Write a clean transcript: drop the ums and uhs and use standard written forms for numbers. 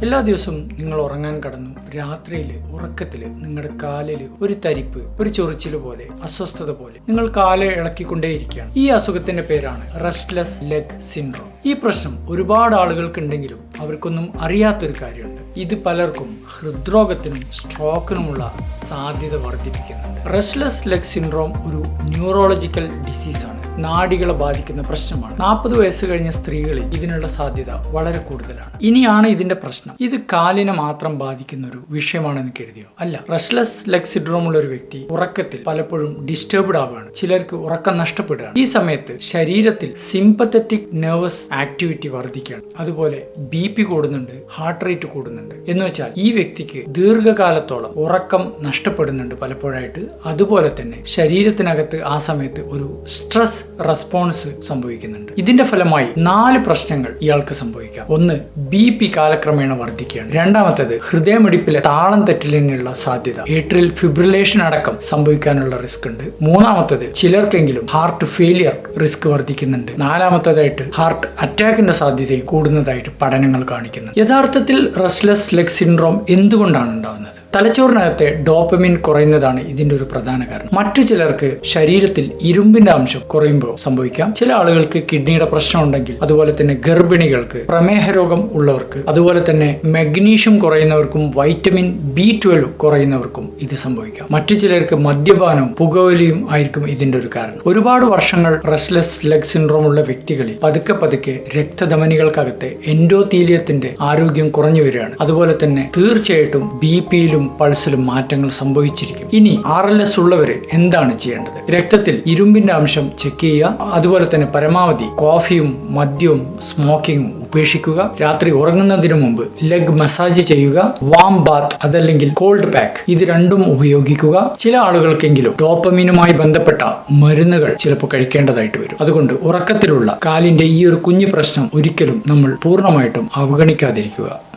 എല്ലാ ദിവസവും നിങ്ങൾ ഉറങ്ങാൻ കടന്നു. രാത്രിയിൽ ഉറക്കത്തിൽ നിങ്ങളുടെ കാലിൽ ഒരു തരിപ്പ്, ഒരു ചൊറിച്ചിൽ പോലെ, അസ്വസ്ഥത പോലെ നിങ്ങൾ കാല് ഇളക്കിക്കൊണ്ടേയിരിക്കുകയാണ്. ഈ അസുഖത്തിന്റെ പേരാണ് റെസ്റ്റ്ലെസ് ലെഗ് സിൻഡ്രോം. ഈ പ്രശ്നം ഒരുപാട് ആളുകൾക്ക് ഉണ്ടെങ്കിലും അവർക്കൊന്നും അറിയാത്തൊരു കാര്യമുണ്ട്. ഇത് പലർക്കും ഹൃദ്രോഗത്തിനും സ്ട്രോക്കിനുമുള്ള സാധ്യത വർദ്ധിപ്പിക്കുന്നുണ്ട്. റെസ്റ്റ്ലെസ് ലെഗ് സിൻഡ്രോം ഒരു ന്യൂറോളജിക്കൽ ഡിസീസാണ്. നാഡികളെ ബാധിക്കുന്ന പ്രശ്നമാണ്. 40 വയസ്സ് കഴിഞ്ഞ സ്ത്രീകളിൽ ഇതിനുള്ള സാധ്യത വളരെ കൂടുതലാണ്. ഇനിയാണ് ഇതിന്റെ പ്രശ്നം. ഇത് കാലിനെ മാത്രം ബാധിക്കുന്ന ഒരു വിഷയമാണെന്ന് കരുതിയോ? അല്ല. റെസ്റ്റ്ലെസ് ലെഗ് സിൻഡ്രോം ഉള്ള ഒരു വ്യക്തി ഉറക്കത്തിൽ പലപ്പോഴും ഡിസ്റ്റർബ്ഡ് ആവുകയാണ്. ചിലർക്ക് ഉറക്കം നഷ്ടപ്പെടുകയാണ്. ഈ സമയത്ത് ശരീരത്തിൽ സിമ്പത്തറ്റിക് നെർവസ് ആക്ടിവിറ്റി വർദ്ധിക്കുകയാണ്. അതുപോലെ BP കൂടുന്നുണ്ട്, ഹാർട്ട് റേറ്റ് കൂടുന്നുണ്ട്. എന്ന് വെച്ചാൽ ഈ വ്യക്തിക്ക് ദീർഘകാലത്തോളം ഉറക്കം നഷ്ടപ്പെടുന്നുണ്ട് പലപ്പോഴായിട്ട്. അതുപോലെ തന്നെ ശരീരത്തിനകത്ത് ആ സമയത്ത് ഒരു സ്ട്രെസ് റെസ്പോൺസ് സംഭവിക്കുന്നുണ്ട്. ഇതിന്റെ ഫലമായി 4 പ്രശ്നങ്ങൾ ഇയാൾക്ക് സംഭവിക്കാം. ഒന്ന്, BP കാലക്രമേണ വർദ്ധിക്കുകയാണ്. രണ്ടാമത്തേത്, ഹൃദയമിടിപ്പിലെ താളം തെറ്റലിനുള്ള സാധ്യത, ഏട്രിയൽ ഫിബ്രിലേഷൻ അടക്കം സംഭവിക്കാനുള്ള റിസ്ക് ഉണ്ട്. മൂന്നാമത്തേത്, ചിലർക്കെങ്കിലും ഹാർട്ട് ഫെയിലിയർ റിസ്ക് വർദ്ധിക്കുന്നുണ്ട്. നാലാമത്തേതായിട്ട് ഹാർട്ട് അറ്റാക്കിന്റെ സാധ്യതയും കൂടുന്നതായിട്ട് പഠനങ്ങൾ കാണിക്കുന്നു. യഥാർത്ഥത്തിൽ റെസ്റ്റ്ലെസ് ലെഗ് സിൻഡ്രോം എന്തുകൊണ്ടാണ് ഉണ്ടാകുന്നത്? തലച്ചോറിനകത്തെ ഡോപ്പമിൻ കുറയുന്നതാണ് ഇതിന്റെ ഒരു പ്രധാന കാരണം. മറ്റു ചിലർക്ക് ശരീരത്തിൽ ഇരുമ്പിന്റെ അംശം കുറയുമ്പോൾ സംഭവിക്കാം. ചില ആളുകൾക്ക് കിഡ്നിയുടെ പ്രശ്നം ഉണ്ടെങ്കിൽ, അതുപോലെ തന്നെ ഗർഭിണികൾക്ക്, പ്രമേഹ രോഗം ഉള്ളവർക്ക്, അതുപോലെ തന്നെ മഗ്നീഷ്യം കുറയുന്നവർക്കും വൈറ്റമിൻ B12 കുറയുന്നവർക്കും ഇത് സംഭവിക്കാം. മറ്റു ചിലർക്ക് മദ്യപാനവും പുകവലിയും ആയിരിക്കും ഇതിന്റെ ഒരു കാരണം. ഒരുപാട് വർഷങ്ങൾ റെസ്റ്റ്ലെസ് ലെഗ് സിൻഡ്രോം ഉള്ള വ്യക്തികളിൽ പതുക്കെ രക്തധമനികൾക്കകത്തെ എൻഡോതീലിയത്തിന്റെ ആരോഗ്യം കുറഞ്ഞു വരികയാണ്. അതുപോലെ തന്നെ തീർച്ചയായിട്ടും BP-യിലും പൾസിലും മാറ്റങ്ങൾ സംഭവിച്ചിരിക്കും. ഇനി RLS ഉള്ളവര് എന്താണ് ചെയ്യേണ്ടത്? രക്തത്തിൽ ഇരുമ്പിന്റെ അംശം ചെക്ക് ചെയ്യുക. അതുപോലെ തന്നെ പരമാവധി കോഫിയും മദ്യവും സ്മോക്കിങ്ങും ഉപേക്ഷിക്കുക. രാത്രി ഉറങ്ങുന്നതിന് മുമ്പ് ലെഗ് മസാജ് ചെയ്യുക. വാം ബാത്ത് അതല്ലെങ്കിൽ കോൾഡ് പാക്ക്, ഇത് രണ്ടും ഉപയോഗിക്കുക. ചില ആളുകൾക്കെങ്കിലും ഡോപ്പമീനുമായി ബന്ധപ്പെട്ട മരുന്നുകൾ ചിലപ്പോൾ കഴിക്കേണ്ടതായിട്ട് വരും. അതുകൊണ്ട് ഉറക്കത്തിലുള്ള കാലിന്റെ ഈ ഒരു കുഞ്ഞു പ്രശ്നം ഒരിക്കലും നമ്മൾ പൂർണ്ണമായിട്ടും അവഗണിക്കാതിരിക്കുക.